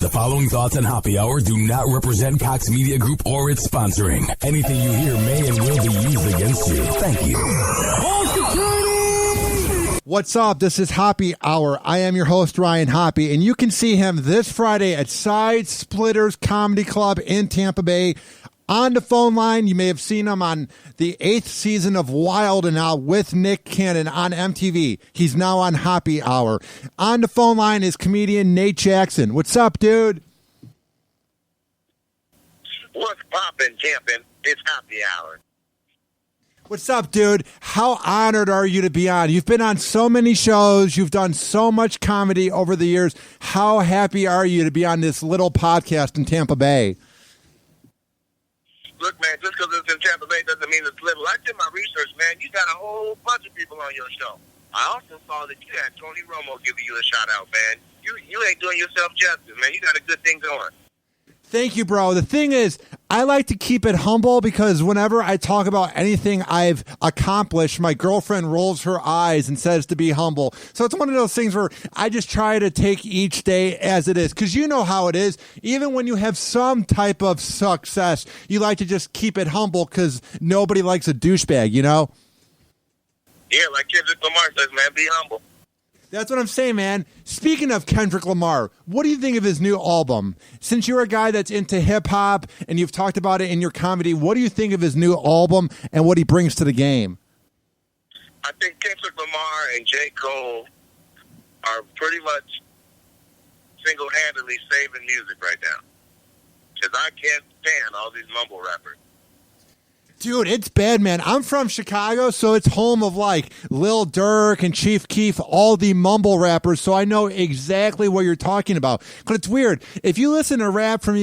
The following thoughts on Hoppe Hour do not represent Cox Media Group or its sponsoring. Anything you hear may and will be used against you. Thank you. What's up? This is Hoppe Hour. I am your host, Ryan Hoppe, and you can see him this Friday at Side Splitters Comedy Club in Tampa Bay. On the phone line, you may have seen him on the 8th season of Wild and Out with Nick Cannon on MTV. He's now on Hoppe Hour. On the phone line is comedian Nate Jackson. What's up, dude? What's poppin', champion? It's Hoppe Hour. What's up, dude? How honored are you to be on? You've been on so many shows. You've done so much comedy over the years. How happy are you to be on this little podcast in Tampa Bay? Look, man, just because it's in Tampa Bay doesn't mean it's little. I did my research, man. You got a whole bunch of people on your show. I also saw that you had Tony Romo giving you a shout-out, man. You ain't doing yourself justice, man. You got a good thing going. Thank you, bro. The thing is, I like to keep it humble because whenever I talk about anything I've accomplished, my girlfriend rolls her eyes and says to be humble. So it's one of those things where I just try to take each day as it is. Because you know how it is. Even when you have some type of success, you like to just keep it humble because nobody likes a douchebag, you know? Yeah, like Kendrick Lamar says, man, be humble. That's what I'm saying, man. Speaking of Kendrick Lamar, what do you think of his new album? Since you're a guy that's into hip-hop and you've talked about it in your comedy, what do you think of his new album and what he brings to the game? I think Kendrick Lamar and J. Cole are pretty much single-handedly saving music right now. Because I can't stand all these mumble rappers. Dude, it's bad, man. I'm from Chicago, so it's home of like Lil Durk and Chief Keef, all the mumble rappers, so I know exactly what you're talking about. But it's weird. If you listen to rap from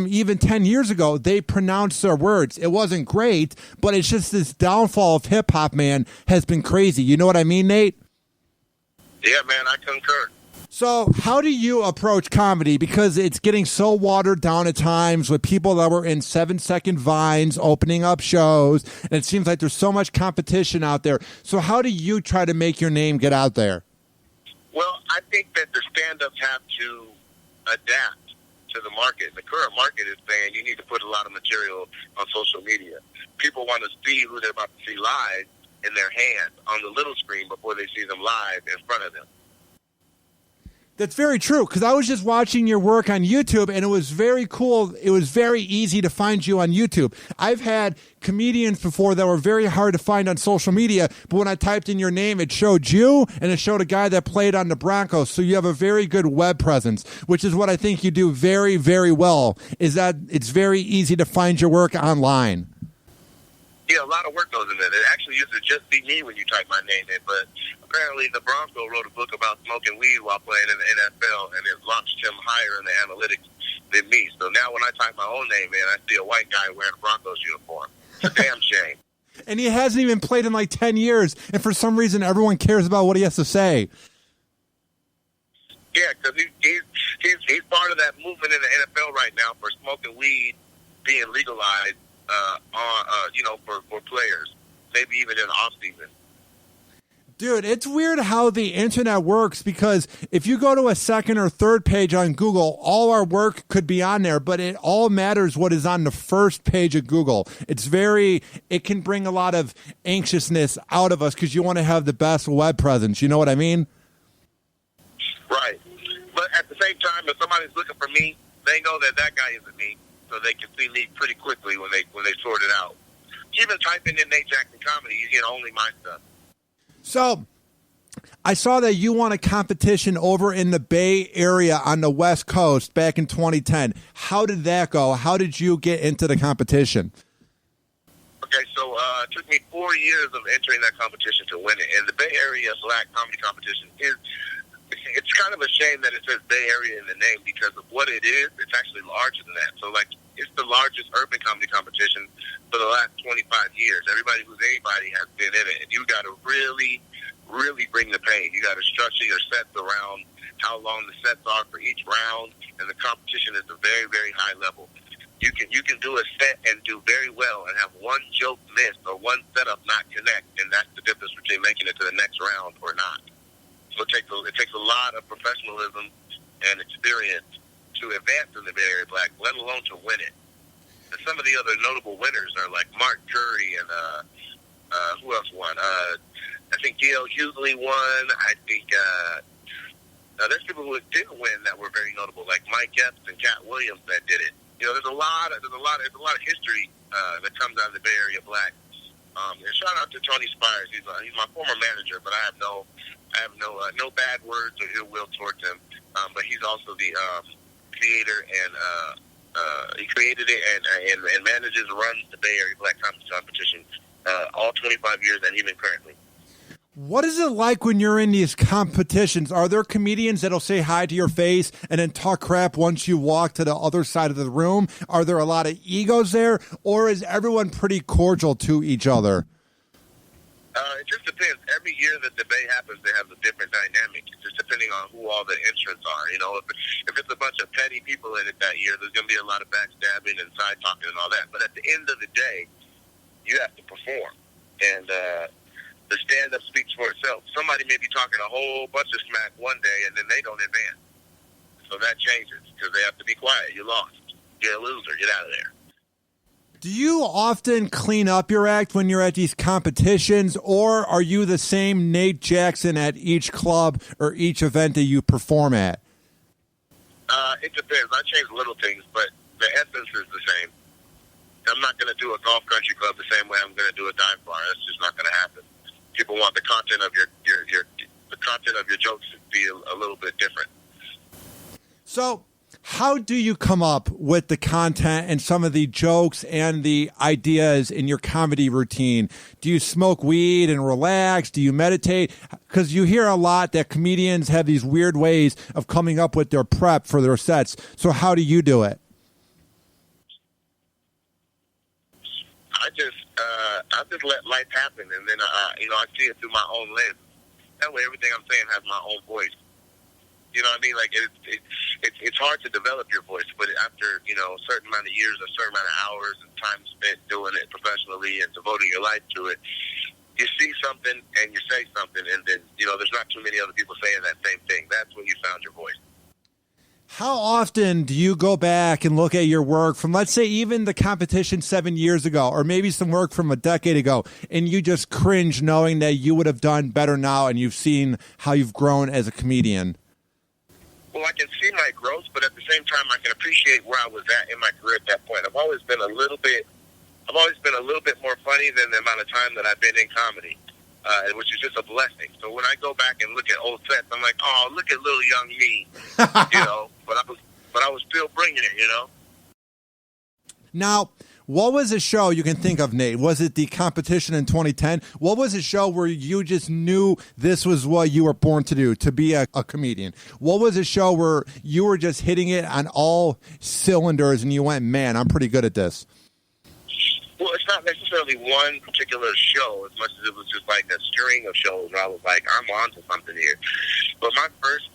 even 10 years ago, they pronounce their words. It wasn't great, but it's just this downfall of hip-hop, man, has been crazy. You know what I mean, Nate? Yeah, man, I concur. So how do you approach comedy? Because it's getting so watered down at times with people that were in 7-second vines opening up shows, and it seems like there's so much competition out there. So how do you try to make your name get out there? Well, I think that the stand-ups have to adapt to the market. The current market is saying you need to put a lot of material on social media. People want to see who they're about to see live in their hand on the little screen before they see them live in front of them. That's very true, because I was just watching your work on YouTube, and it was very cool. It was very easy to find you on YouTube. I've had comedians before that were very hard to find on social media, but when I typed in your name, it showed you, and it showed a guy that played on the Broncos, so you have a very good web presence, which is what I think you do very, very well, is that it's very easy to find your work online. Yeah, a lot of work goes into it. It actually used to just be me when you type my name in, but apparently the Bronco wrote a book about smoking weed while playing in the NFL, and it launched him higher in the analytics than me. So now when I type my own name in, I see a white guy wearing a Broncos uniform. It's a damn shame. And he hasn't even played in like 10 years, and for some reason everyone cares about what he has to say. Yeah, because he's part of that movement in the NFL right now for smoking weed being legalized. For players, maybe even in the off season. Dude, it's weird how the internet works, because if you go to a second or third page on Google, all our work could be on there, but it all matters what is on the first page of Google. It can bring a lot of anxiousness out of us because you want to have the best web presence. You know what I mean? Right. But at the same time, if somebody's looking for me, they know that guy isn't me. So they can see me pretty quickly when they sort it out. Even typing in Nate Jackson Comedy, you get only my stuff. So I saw that you won a competition over in the Bay Area on the West Coast back in 2010. How did that go? How did you get into the competition? Okay, so it took me 4 years of entering that competition to win it. And the Bay Area Black Comedy Competition it's kind of a shame that it says Bay Area in the name, because of what it is, it's actually larger than that. So, it's the largest urban comedy competition for the last 25 years. Everybody who's anybody has been in it. And you got to really, really bring the pain. You got to structure your sets around how long the sets are for each round, and the competition is a very, very high level. You can do a set and do very well and have one joke missed or one setup not connect, and that's the difference between making it to the next round or not. So it takes a lot of professionalism and experience to advance in the Bay Area Black, let alone to win it. And some of the other notable winners are like Mark Curry and who else won? I think D.L. Hughley won. I think there's people who didn't win that were very notable, like Mike Epps and Cat Williams that did it. You know, there's a lot of history that comes out of the Bay Area Black. And shout out to Tony Spires. He's my former manager, but I have no bad words or ill will towards him. But he's also the creator and he created it and manages and runs the Bay Area Black Comedy Competition all 25 years and even currently. What is it like when you're in these competitions? Are there comedians that'll say hi to your face and then talk crap once you walk to the other side of the room? Are there a lot of egos there, or is everyone pretty cordial to each other? It just depends. Every year that the Bay happens, they have a different dynamic. It's just depending on who all the entrants are. You know, if it's a bunch of petty people in it that year, there's going to be a lot of backstabbing and side talking and all that. But at the end of the day, you have to perform. And the stand-up speaks for itself. Somebody may be talking a whole bunch of smack one day, and then they don't advance. So that changes because they have to be quiet. You lost. You're a loser. Get out of there. Do you often clean up your act when you're at these competitions, or are you the same Nate Jackson at each club or each event that you perform at? It depends. I change little things, but the essence is the same. I'm not going to do a golf country club the same way I'm going to do a dive bar. That's just not going to happen. People want the content of your jokes to be a little bit different. So how do you come up with the content and some of the jokes and the ideas in your comedy routine? Do you smoke weed and relax? Do you meditate? Because you hear a lot that comedians have these weird ways of coming up with their prep for their sets. So how do you do it? I just let life happen, and then I see it through my own lens. That way, everything I'm saying has my own voice. You know what I mean? Like it's hard to develop your voice, but after a certain amount of years, a certain amount of hours, and time spent doing it professionally and devoting your life to it, you see something and you say something, and then there's not too many other people saying that same thing. That's when you found your voice. How often do you go back and look at your work from, let's say, even the competition 7 years ago, or maybe some work from a decade ago, and you just cringe knowing that you would have done better now and you've seen how you've grown as a comedian? Well, I can see my growth, but at the same time, I can appreciate where I was at in my career at that point. I've always been a little bit more funny than the amount of time that I've been in comedy. Which is just a blessing. So when I go back and look at old sets, I'm like, oh, look at little young me, But I was still bringing it, Now, what was a show you can think of, Nate? Was it the competition in 2010? What was a show where you just knew this was what you were born to do, to be a comedian? What was a show where you were just hitting it on all cylinders and you went, man, I'm pretty good at this? Well, it's not necessarily one particular show as much as it was just like a string of shows where I was like, I'm on to something here. But my first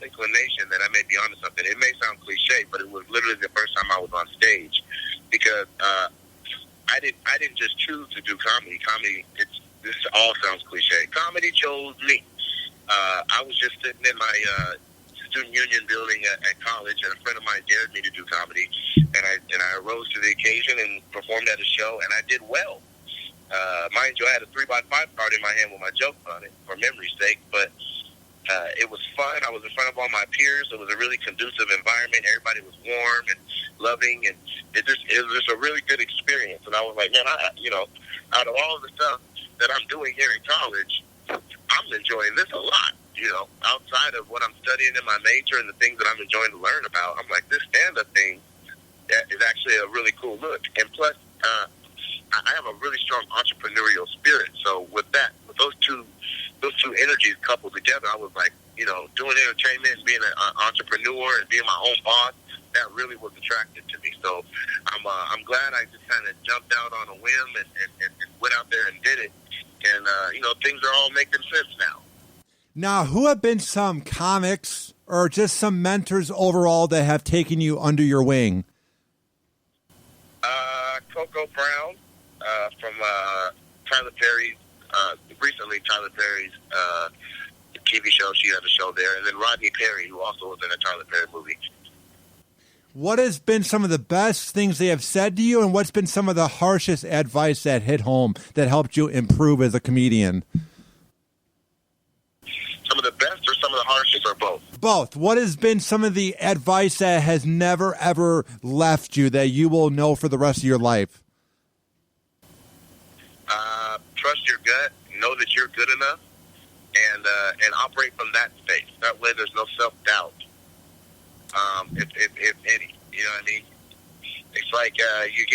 inclination that I may be onto something, it may sound cliche, but it was literally the first time I was on stage because I didn't just choose to do comedy. This all sounds cliche. Comedy chose me. I was just sitting in my student union building at college, and a friend of mine dared me to do comedy, and I rose to the occasion and performed at a show, and I did well. Mind you, I had a 3x5 card in my hand with my jokes on it for memory's sake, but it was fun. I was in front of all my peers. It was a really conducive environment. Everybody was warm and loving, and it was just a really good experience. And I was like, man, out of all the stuff that I'm doing here in college, I'm enjoying this a lot. Outside of what I'm studying in my major and the things that I'm enjoying to learn about, I'm like, this stand-up thing is actually a really cool look. And plus, I have a really strong entrepreneurial spirit. So with those two energies coupled together, I was like, doing entertainment and being an entrepreneur and being my own boss, that really was attractive to me. So I'm glad I just kind of jumped out on a whim and went out there and did it. And, things are all making sense now. Now, who have been some comics or just some mentors overall that have taken you under your wing? Coco Brown from Tyler Perry's, recently Tyler Perry's TV show. She had a show there. And then Rodney Perry, who also was in a Tyler Perry movie. What has been some of the best things they have said to you, and what's been some of the harshest advice that hit home that helped you improve as a comedian? Some of the best or some of the harshest, or both? Both. What has been some of the advice that has never, ever left you that you will know for the rest of your life? Trust your gut. Know that you're good enough, and operate from that space. That way, there's no self-doubt. If any, you know what I mean? It's like you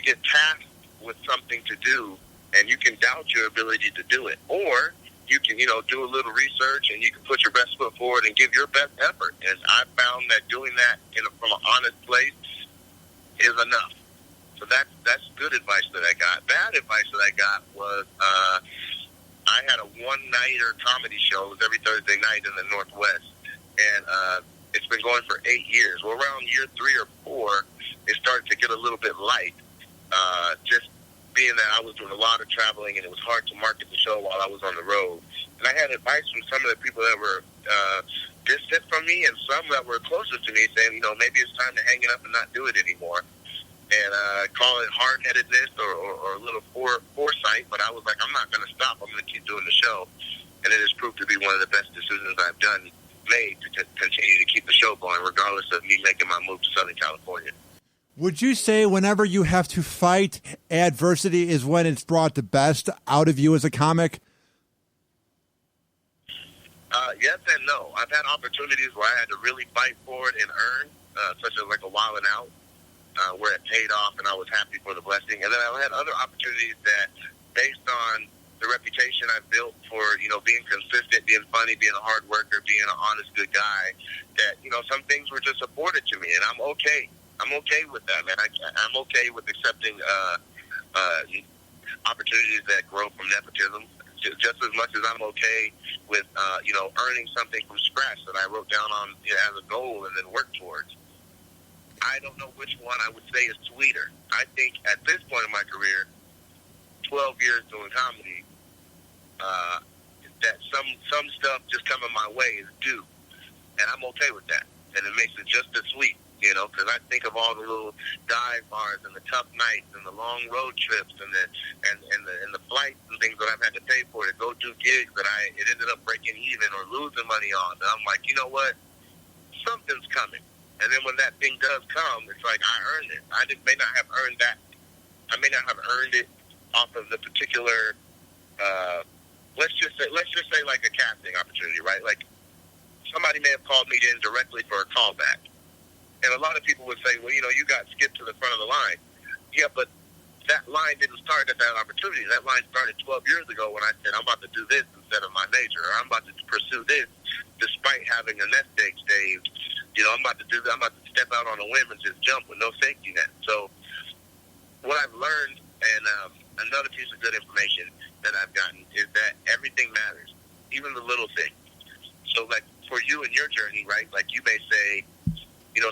get tasked with something to do, and you can doubt your ability to do it, or you can do a little research and you can put your best foot forward and give your best effort. And I found that doing that from an honest place is enough. So that's good advice that I got. Bad advice that I got was I had a one-nighter comedy show. It was every Thursday night in the Northwest, and it's been going for 8 years. Well, around year 3 or 4, it started to get a little bit light. Just being that I was doing a lot of traveling, and it was hard to market the show while I was on the road. And I had advice from some of the people that were distant from me, and some that were closer to me, saying, maybe it's time to hang it up and not do it anymore. And call it hard-headedness or a little foresight, but I was like, I'm not going to stop. I'm going to keep doing the show. And it has proved to be one of the best decisions I've made to continue to keep the show going, regardless of me making my move to Southern California. Would you say whenever you have to fight, adversity is when it's brought the best out of you as a comic? Yes and no. I've had opportunities where I had to really fight for it and earn, such as like a Wild 'N Out, where it paid off and I was happy for the blessing. And then I had other opportunities that, based on the reputation I've built for, being consistent, being funny, being a hard worker, being an honest, good guy, that, some things were just afforded to me, and I'm okay. I'm okay with that, man. I'm okay with accepting opportunities that grow from nepotism, just as much as I'm okay with, earning something from scratch that I wrote down on as a goal and then worked towards. I don't know which one I would say is sweeter. I think at this point in my career, 12 years doing comedy, that some stuff just coming my way is due, and I'm okay with that, and it makes it just as sweet, because I think of all the little dive bars and the tough nights and the long road trips and the flights and things that I've had to pay for to go do gigs that it ended up breaking even or losing money on. And I'm like, you know what? Something's coming. And then when that thing does come, it's like I earned it. May not have earned that. I may not have earned it off of the particular. Let's just say like a casting opportunity, right? Like somebody may have called me in directly for a callback, and a lot of people would say, well, you got skipped to the front of the line. Yeah, but that line didn't start at that opportunity. That line started 12 years ago when I said I'm about to do this instead of my major, or I'm about to pursue this despite having a nest egg stage. I'm about to do that. I'm about to step out on a limb and just jump with no safety net. So what I've learned, and another piece of good information that I've gotten, is that everything matters, even the little things. So, like, for you and your journey, right, like you may say,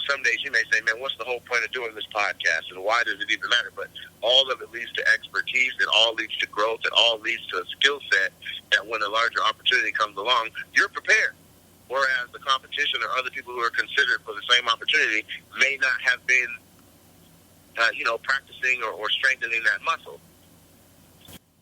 some days you may say, man, what's the whole point of doing this podcast, and why does it even matter? But all of it leads to expertise. It all leads to growth. It all leads to a skill set that when a larger opportunity comes along, you're prepared. Whereas the competition or other people who are considered for the same opportunity may not have been, practicing or strengthening that muscle.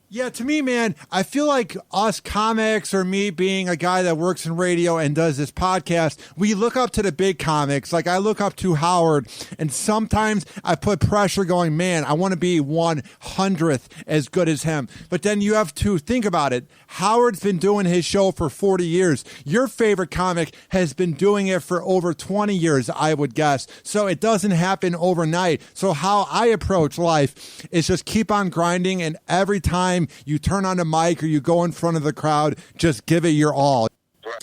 Yeah, to me, man, I feel like us comics, or me being a guy that works in radio and does this podcast, we look up to the big comics. Like, I look up to Howard, and sometimes I put pressure going, man, I want to be 100th as good as him. But then you have to think about it. Howard's been doing his show for 40 years. Your favorite comic has been doing it for over 20 years, I would guess. So it doesn't happen overnight. So how I approach life is just keep on grinding, and every time you turn on the mic or you go in front of the crowd, just give it your all.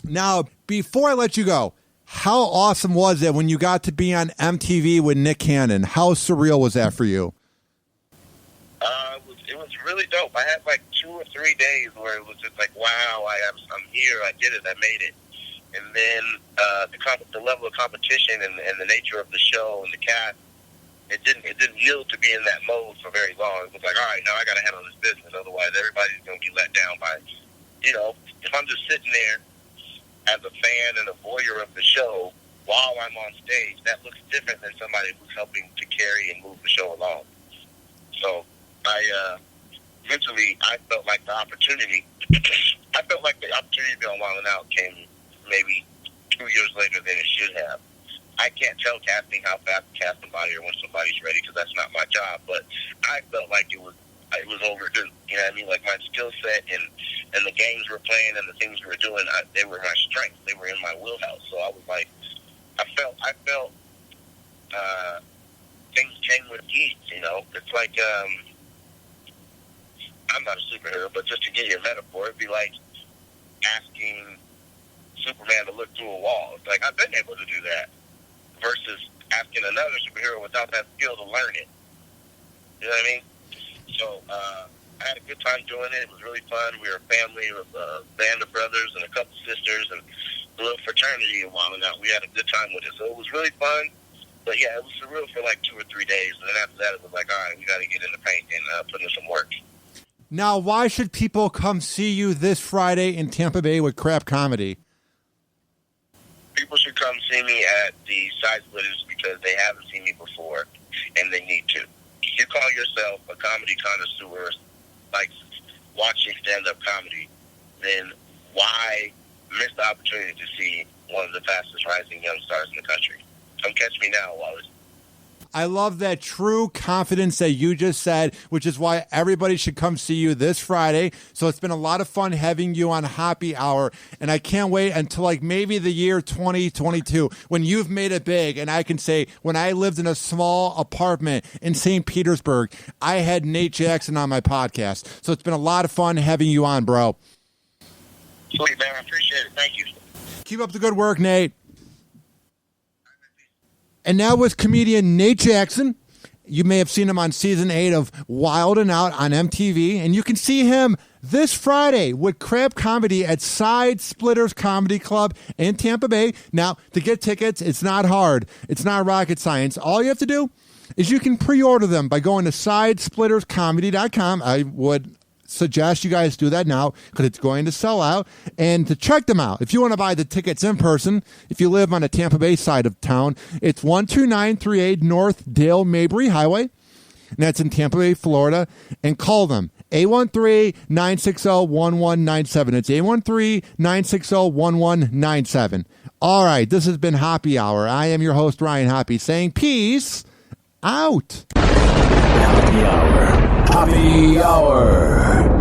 Now, before I let you go, how awesome was it when you got to be on MTV with Nick Cannon? How surreal was that for you? It was really dope. I had like 2 or 3 days where it was just like, wow, I'm here, I did it, I made it. And then the level of competition and the nature of the show and the cast, it didn't yield to be in that mode for very long. It was like, all right, now I got to handle this business. Otherwise, everybody's going to be let down by, if I'm just sitting there as a fan and a voyeur of the show, while I'm on stage, that looks different than somebody who's helping to carry and move the show along. So mentally, I felt like the opportunity to be on Wild 'N Out came maybe 2 years later than it should have. I can't tell casting how fast to cast somebody or when somebody's ready because that's not my job. But I felt like it was overdue. You know what I mean? Like my skill set and the games we're playing and the things we were doing, they were my strengths. They were in my wheelhouse. So I was like, I felt things came with ease. You know, it's like I'm not a superhero, but just to give you a metaphor, it'd be like asking Superman to look through a wall. It's like I've been able to do that. Versus asking another superhero without that skill to learn it. You know what I mean? So I had a good time doing it. It was really fun. We were a family with a band of brothers and a couple sisters and a little fraternity a while now. We had a good time with it. So it was really fun. But yeah, it was surreal for like 2 or 3 days. And then after that, it was like, all right, we got to get in the paint and put in some work. Now, why should people come see you this Friday in Tampa Bay with Crap Comedy? People should come see me at the Side Splitters because they haven't seen me before, and they need to. If you call yourself a comedy connoisseur, like watching stand-up comedy, then why miss the opportunity to see one of the fastest rising young stars in the country? Come catch me now, Wallace. I love that true confidence that you just said, which is why everybody should come see you this Friday. So it's been a lot of fun having you on Hoppe Hour, and I can't wait until like maybe the year 2022 when you've made it big, and I can say when I lived in a small apartment in St. Petersburg, I had Nate Jackson on my podcast. So it's been a lot of fun having you on, bro. Sweet, man. I appreciate it. Thank you. Keep up the good work, Nate. And now with comedian Nate Jackson. You may have seen him on season 8 of Wild 'N Out on MTV. And you can see him this Friday with Crab Comedy at Side Splitters Comedy Club in Tampa Bay. Now, to get tickets, it's not hard. It's not rocket science. All you have to do is you can pre-order them by going to sidesplitterscomedy.com. I would suggest you guys do that now because it's going to sell out. And to check them out, if you want to buy the tickets in person, if you live on the Tampa Bay side of town, it's 12938 North Dale Mabry Highway, and that's in Tampa Bay, Florida. And call them 813-960-1197. It's 813-960-1197. All right, this has been Hoppe Hour. I am your host, Ryan Hoppe, saying peace out. Hoppe Hour. Hoppe Hour.